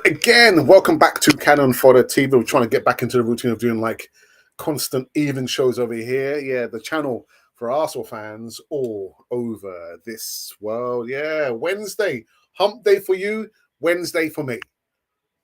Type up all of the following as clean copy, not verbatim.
Again, welcome back to Canon Fodder TV. We're trying to get back into the routine of doing like constant evening shows over here. Yeah, the channel for Arsenal fans all over this world. Yeah, Wednesday, hump day for you, Wednesday for me.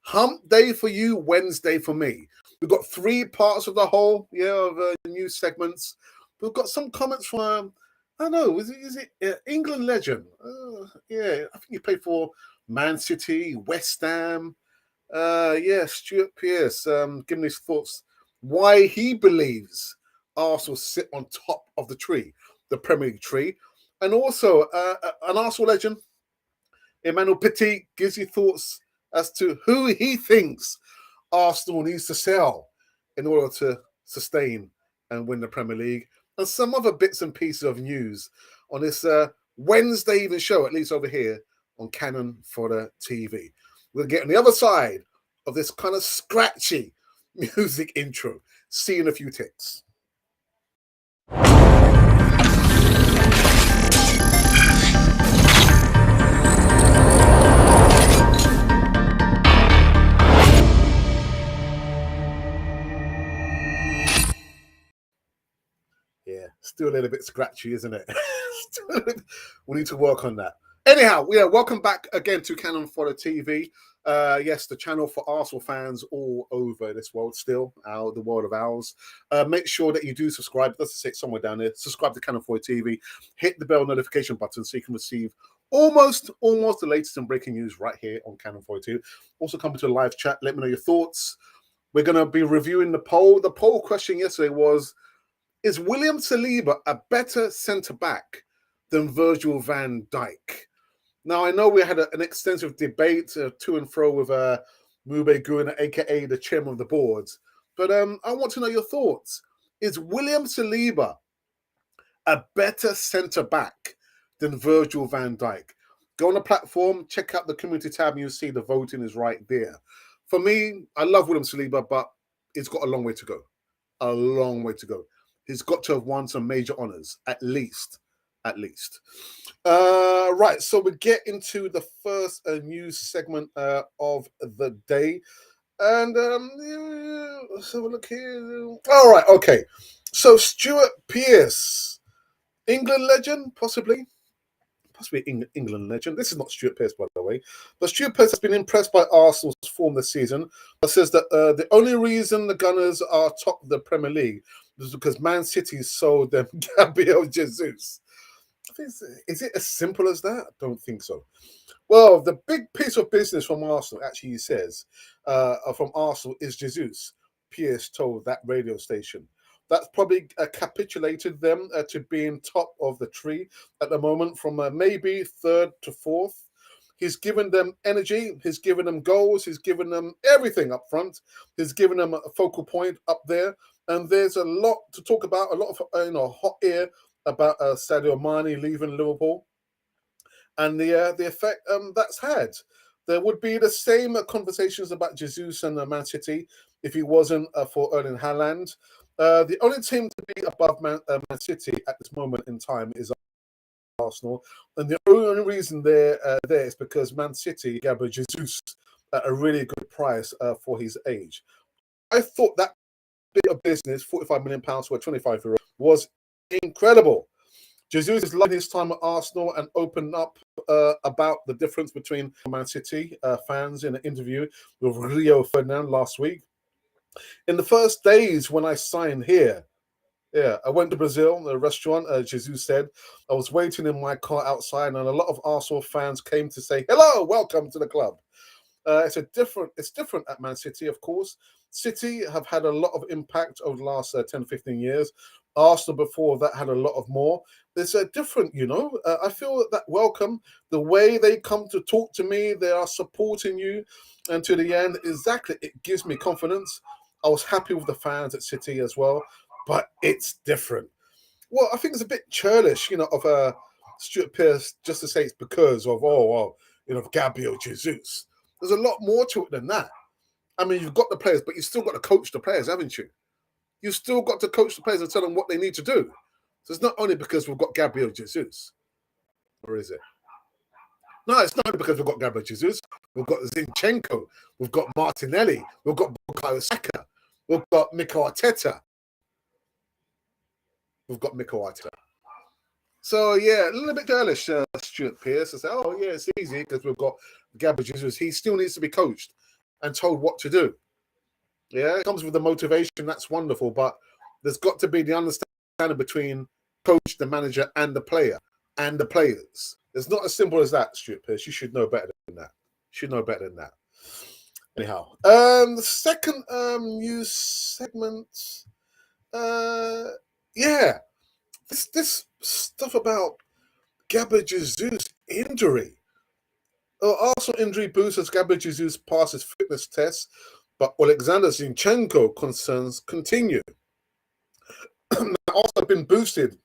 Hump day for you, Wednesday for me. We've got three parts of the whole, of news segments. We've got some comments from, I don't know, is it England legend? Yeah, I think he played for Man City, West Ham. Stuart Pearce giving his thoughts why he believes Arsenal sit on top of the tree, the Premier League tree. And also, an Arsenal legend, Emmanuel Petit, gives you thoughts as to who he thinks Arsenal needs to sell in order to sustain and win the Premier League. And some other bits and pieces of news on this Wednesday evening show, at least over here on Canon Fodder TV. We'll get on the other side of this kind of scratchy music intro. See you in a few ticks. Yeah, still a little bit scratchy, isn't it? We need to work on that. Anyhow, welcome back again to Canon Fodder TV. Yes, the channel for Arsenal fans all over this world still, the world of ours. Make sure that you do subscribe. Let's say it somewhere down there. Subscribe to Canon Fodder TV. Hit the bell notification button so you can receive almost the latest and breaking news right here on Canon Fodder TV. Also come to a live chat. Let me know your thoughts. We're going to be reviewing the poll. The poll question yesterday was, is William Saliba a better centre-back than Virgil van Dijk? Now, I know we had an extensive debate to and fro with Mube Guin, a.k.a. the chairman of the board. But I want to know your thoughts. Is William Saliba a better centre-back than Virgil van Dijk? Go on the platform, check out the community tab, and you'll see the voting is right there. For me, I love William Saliba, but it's got a long way to go. A long way to go. He's got to have won some major honours, at least. Right, so we get into the first news segment of the day. And let's have a look here. All right, okay. So Stuart Pearce, England legend, possibly England legend. This is not Stuart Pearce, by the way. But Stuart Pearce has been impressed by Arsenal's form this season, but says that the only reason the Gunners are top of the Premier League is because Man City sold them Gabriel Jesus. Is it as simple as that? I don't think so. Well, the big piece of business from Arsenal, actually, he says, from Arsenal is Jesus, Pearce told that radio station. That's probably capitulated them to being top of the tree at the moment, from maybe third to fourth. He's given them energy. He's given them goals. He's given them everything up front. He's given them a focal point up there. And there's a lot to talk about, a lot of hot air about Sadio Mane leaving Liverpool and the effect that's had. There would be the same conversations about Jesus and Man City if he wasn't for Erling Haaland. The only team to be above Man City at this moment in time is Arsenal, and the only reason they're there is because Man City Gabriel Jesus at a really good price for his age. I thought that bit of business, £45 million for €25, was incredible. Jesus is loving his time at Arsenal and opened up about the difference between Man City fans in an interview with Rio Ferdinand last week. In the first days when I signed here, I went to Brazil, a restaurant, Jesus said. I was waiting in my car outside, and a lot of Arsenal fans came to say, hello, welcome to the club. It's different at Man City, of course. City have had a lot of impact over the last 10, 15 years. Arsenal before that had a lot of more. It's different, I feel that welcome, the way they come to talk to me, they are supporting you. And to the end, exactly, it gives me confidence. I was happy with the fans at City as well, but it's different. Well, I think it's a bit churlish, of Stuart Pearce just to say it's because of, Gabriel Jesus. There's a lot more to it than that. I mean, you've got the players, but you've still got to coach the players, haven't you? You've still got to coach the players and tell them what they need to do. So it's not only because we've got Gabriel Jesus. Or is it? No, it's not because we've got Gabriel Jesus. we've got Zinchenko, we've got Martinelli, we've got Bukayo Saka, we've got Mikel Arteta. We've got Mikel Arteta. So, yeah, a little bit girlish, Stuart Pearce. I say, oh, yeah, it's easy because we've got Gabriel Jesus. He still needs to be coached and told what to do. Yeah, it comes with the motivation. That's wonderful. But there's got to be the understanding between coach, the manager, and the player and the players. It's not as simple as that, Stuart Pearce. You should know better than that. You should know better than that. Anyhow, the second news segment, yeah, this stuff about Gabriel Jesus injury. Arsenal injury boost as Gabriel Jesus passes fitness tests, but Alexander Zinchenko concerns continue. Also been boosted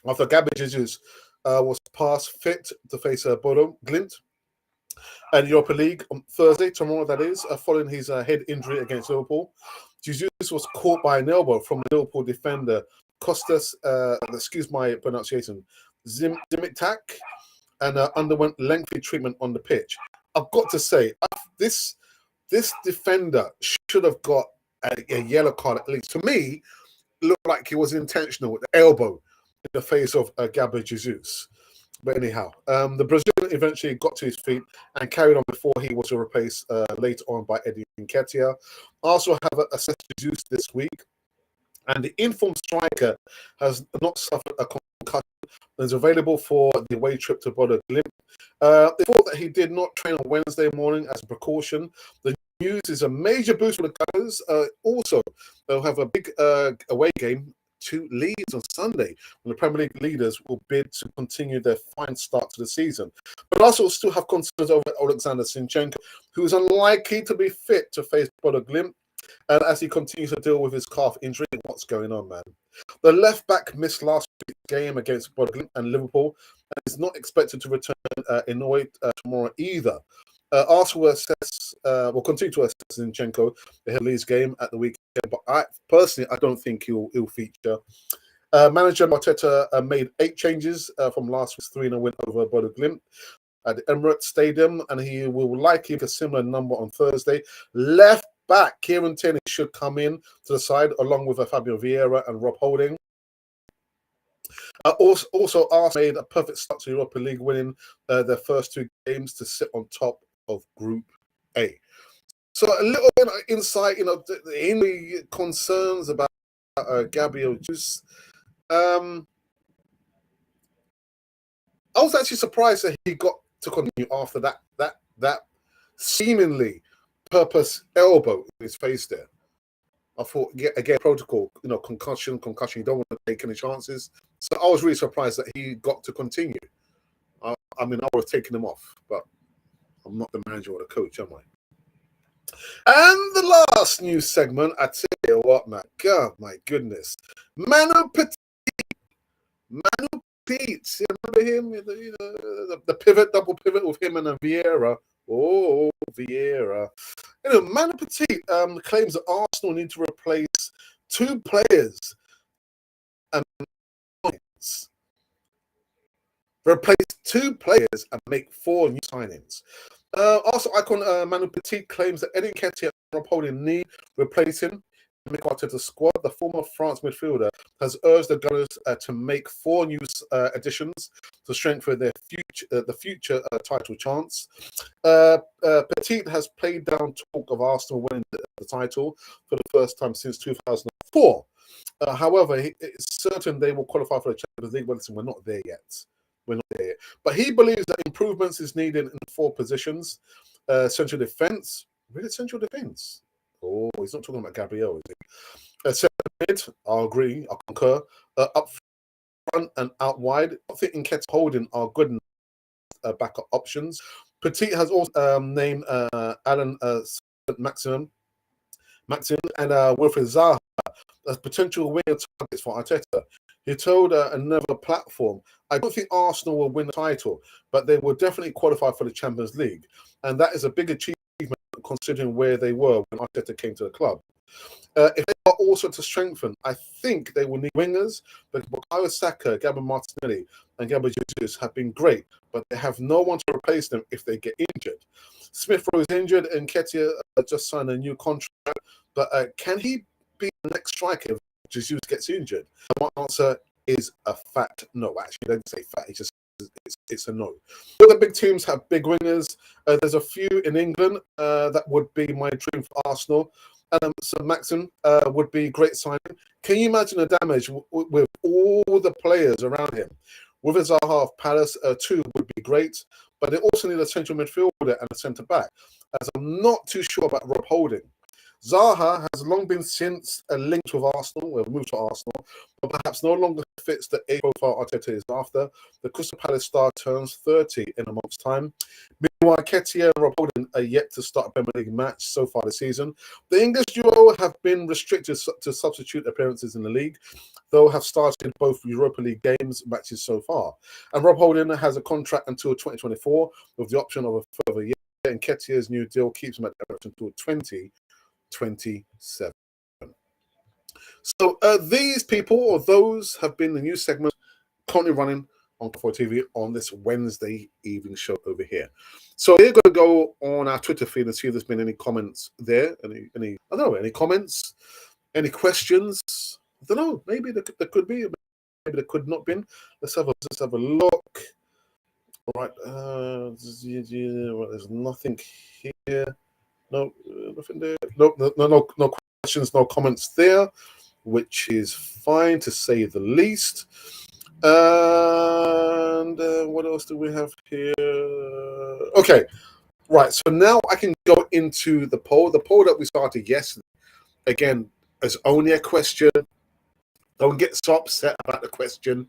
after Gabriel Jesus was passed fit to face Bodo Glimt and Europa League on Thursday, tomorrow that is, following his head injury against Liverpool. Jesus was caught by an elbow from Liverpool defender Costas, excuse my pronunciation, Dimitak, and underwent lengthy treatment on the pitch. I've got to say, this defender should have got a yellow card at least. To me, it looked like he was intentional with the elbow in the face of Gabriel Jesus. But anyhow, the Brazilian eventually got to his feet and carried on before he was replaced later on by Eddie Nketiah. Also have assessed Jesus this week. And the informed striker has not suffered a concussion and is available for the away trip to Bodo Glimt. They thought that he did not train on Wednesday morning as a precaution. The news is a major boost for the Gunners. Also, they'll have a big away game to Leeds on Sunday, when the Premier League leaders will bid to continue their fine start to the season. But also still have concerns over Alexander Zinchenko, who is unlikely to be fit to face Bodo Glimt. And as he continues to deal with his calf injury, what's going on, man? The left back missed last week's game against Bodo Glimt and Liverpool, and is not expected to return in Norway tomorrow either. Arsenal will continue to assess Zinchenko ahead of Leeds game at the weekend, but I don't think he'll feature. Manager Arteta made 8 changes from last week's 3-0 win over Bodo Glimt at the Emirates Stadium, and he will likely make a similar number on Thursday. Left back Kieran Tierney should come in to the side along with Fabio Vieira and Rob Holding. Also, Arsenal made a perfect start to Europa League, winning their first 2 games to sit on top of Group A. So a little bit of insight, any concerns about Gabriel Jesus. I was actually surprised that he got to continue after that seemingly purpose elbow in his face there. I thought, again, protocol, concussion, you don't want to take any chances. So I was really surprised that he got to continue. I would have taken him off, but I'm not the manager or the coach, am I? And the last news segment, I tell you what, man, God, my goodness. Manu Petit. You remember him? The pivot, double pivot with him and Vieira. Oh, Vieira. Manu Petit claims that Arsenal need to replace 2 players and make 4 new signings. Also, icon Manu Petit claims that Eddie Nketiah and Rob Holding need replacing Mikel Arteta's squad. The former France midfielder has urged the Gunners to make 4 new additions to strengthen their future title chance. Petit has played down talk of Arsenal winning the title for the first time since 2004. However, it's certain they will qualify for the Champions League. Well, listen, we're not there yet. But he believes that improvements is needed in 4 positions. Central defence. Really, central defence? Oh, he's not talking about Gabriel, is he? Centre mid, I agree, I concur. Up front and out wide, I think Nketiah Holding are good enough backup options. Petit has also named Alan Maxim and Wilfried Zaha as potential winner targets for Arteta. He told another platform, I don't think Arsenal will win the title, but they will definitely qualify for the Champions League. And that is a big achievement considering where they were when Arteta came to the club. If they are also to strengthen, I think they will need wingers. But Bukayo Saka, Gabriel Martinelli, and Gabriel Jesus have been great, but they have no one to replace them if they get injured. Smith Rowe is injured, and Ketia just signed a new contract. But can he be the next striker if Jesus gets injured? And my answer is a fat no. Actually, don't say fat. It's a no. All the big teams have big wingers. There's a few in England that would be my dream for Arsenal. So Maxim would be great signing. Can you imagine the damage with all the players around him? With his half Palace, two would be great, but they also need a central midfielder and a centre back. As I'm not too sure about Rob Holding. Zaha has long been since linked with Arsenal, well, moved to Arsenal, but perhaps no longer fits the age profile Arteta is after. The Crystal Palace star turns 30 in a month's time. Meanwhile, Ketia and Rob Holding are yet to start a Premier League match so far this season. The English duo have been restricted to substitute appearances in the league, though have started both Europa League games matches so far. And Rob Holding has a contract until 2024 with the option of a further year, and Ketia's new deal keeps him at Everton until 2027. So these people, or those, have been the new segment currently running on Four TV on this Wednesday evening show over here. So we're going to go on our Twitter feed and see if there's been any comments there. Any I don't know, any comments, any questions? I don't know. Maybe there could be, maybe there could not been. Let's have a look. All right. There's nothing here. No, nothing there. No questions, no comments there, which is fine to say the least. And what else do we have here? Okay, right. So now I can go into the poll. The poll that we started yesterday. Again, as only a question. Don't get so upset about the question.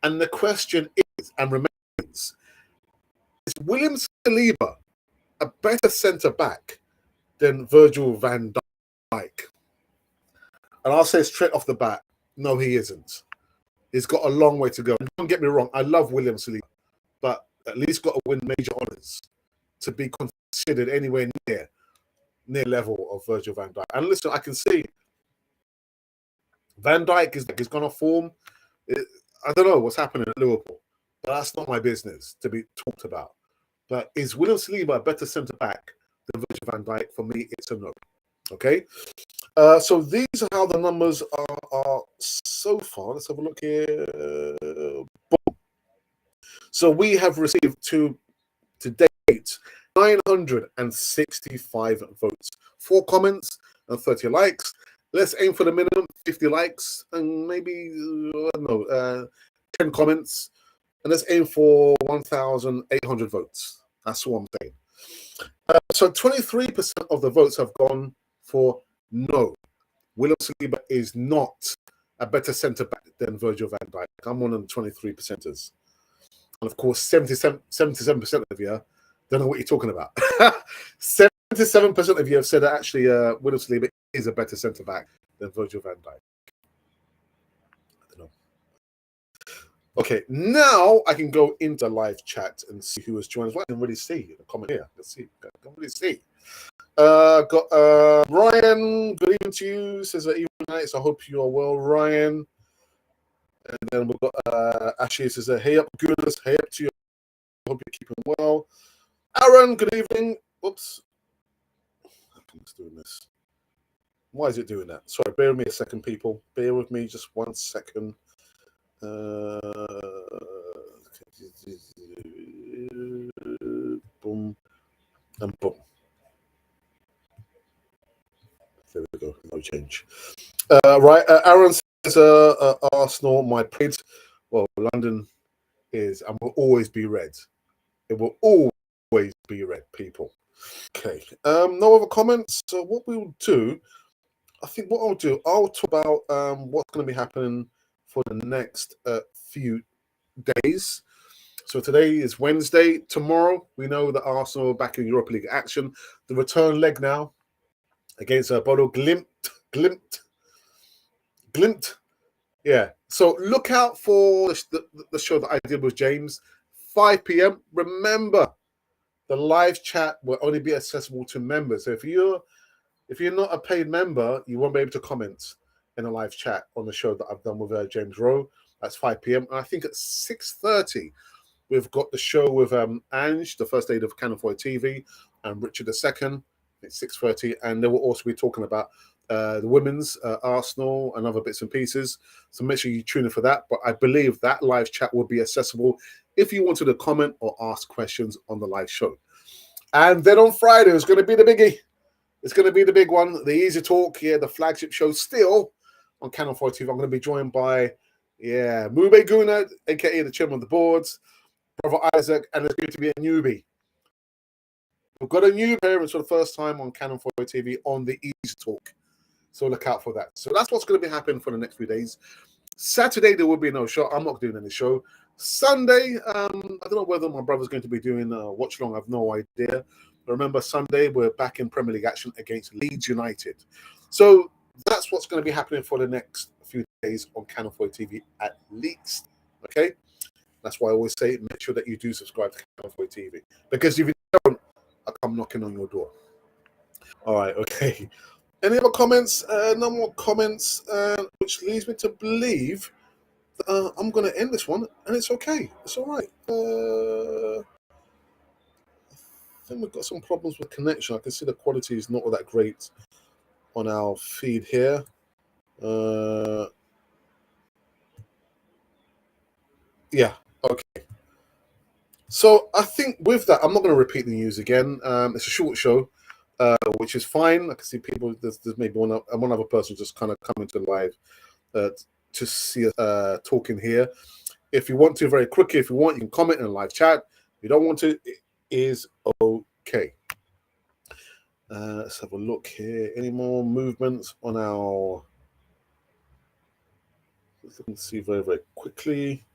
And the question is, and remains, is William Saliba a better centre back than Virgil van Dijk? And I'll say straight off the bat, no, he isn't. He's got a long way to go. And don't get me wrong, I love William Saliba, but at least got to win major honours to be considered anywhere near level of Virgil van Dijk. And listen, I can see Van Dijk is gone off form. I don't know what's happening at Liverpool, but that's not my business to be talked about. But is William Saliba a better centre back than Virgil van Dijk? For me, it's a no. Okay. So these are how the numbers are so far. Let's have a look here. Boom. So we have received to date 965 votes, 4 comments and 30 likes. Let's aim for the minimum, 50 likes and maybe, I don't know, 10 comments. And let's aim for 1,800 votes. That's what I'm saying. So 23% of the votes have gone for no. William Saliba is not a better centre-back than Virgil van Dijk. I'm one of the 23%ers. And of course, 77% of you don't know what you're talking about. 77% of you have said that actually William Saliba is a better centre-back than Virgil van Dijk. I don't know. Okay, now I can go into live chat and see who has joined us. Well, I can really see the comment here. Let's see. I can really see. Got Ryan, good evening to you. Says evening nights. I hope you are well, Ryan. And then we've got Ashley says hey up, goodness, hey up to you. I hope you're keeping well. Aaron, good evening. Oops. It's doing this. Why is it doing that? Sorry, bear with me a second, people. Bear with me just 1 second. Boom and boom. There we go. No change. Right. Aaron says, Arsenal, my pride. Well, London is and will always be red. It will always be red, people. Okay. No other comments. So what we'll do, I think what I'll talk about what's going to be happening for the next few days. So today is Wednesday. Tomorrow, we know that Arsenal are back in Europa League action. The return leg now against Bodo Glimt. Yeah. So look out for the show that I did with James, 5 p.m. Remember, the live chat will only be accessible to members. So if you're If you're not a paid member, you won't be able to comment in a live chat on the show that I've done with James Rowe. That's 5 p.m. And I think at 6:30, we've got the show with Ange, the first aid of Canafoy TV, and Richard II. It's 6:30, and they will also be talking about the women's Arsenal and other bits and pieces. So make sure you tune in for that. But I believe that live chat will be accessible if you wanted to comment or ask questions on the live show. And then on Friday, it's going to be the biggie. It's going to be the big one, the Easy Talk, the flagship show still on Canon 4 TV. I'm going to be joined by, Mube Guna, aka the chairman of the boards, Brother Isaac, and there's going to be a newbie. We've got a new appearance for the first time on Canon 4 TV on the Easy Talk. So look out for that. So that's what's going to be happening for the next few days. Saturday, there will be no show. I'm not doing any show. Sunday, I don't know whether my brother's going to be doing a watch along. I have no idea. But remember, Sunday, we're back in Premier League action against Leeds United. So that's what's going to be happening for the next few days on Canon 4 TV at least. Okay? That's why I always say make sure that you do subscribe to Canon 4 TV. Because if you don't, I'll come knocking on your door. All right, okay. Any other comments? No more comments, which leads me to believe that I'm going to end this one, and it's okay. It's all right. I think we've got some problems with connection. I can see the quality is not all that great on our feed here. Yeah, okay. So I think with that, I'm not going to repeat the news again. It's a short show. Which is fine. I can see people. There's maybe one other person just kind of coming to live to see us talking here. If you want to, very quickly, if you want, you can comment in a live chat. If you don't want to, it is okay. Let's have a look here. Any more movements on our? Let's see very, very quickly.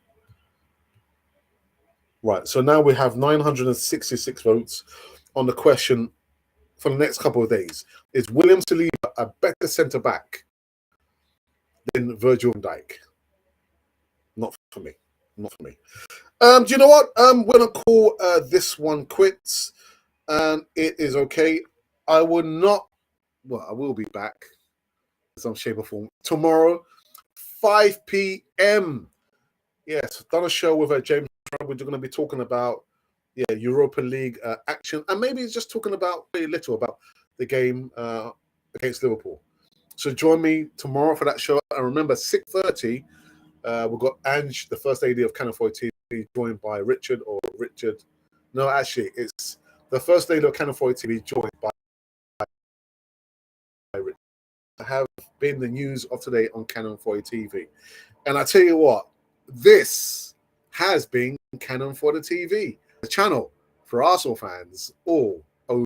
Right. So now we have 966 votes on the question for the next couple of days. Is William Saliba a better centre back than Virgil van Dijk? Not for me. Not for me. Do you know what? We're going to call this one quits. And it is okay. I will not. Well, I will be back in some shape or form tomorrow, 5 p.m. Yes, done a show with James. We're going to be talking about Europa League action, and maybe just talking about very little about the game against Liverpool. So join me tomorrow for that show. And remember, 6:30, we've got Ange, the first AD of Canafoy TV, joined by Richard. No, actually, it's the first AD of Canafoy TV, joined by Richard. Have been the news of today on Canafoy TV. And I tell you what, this has been Canon for the TV, the channel for Arsenal fans all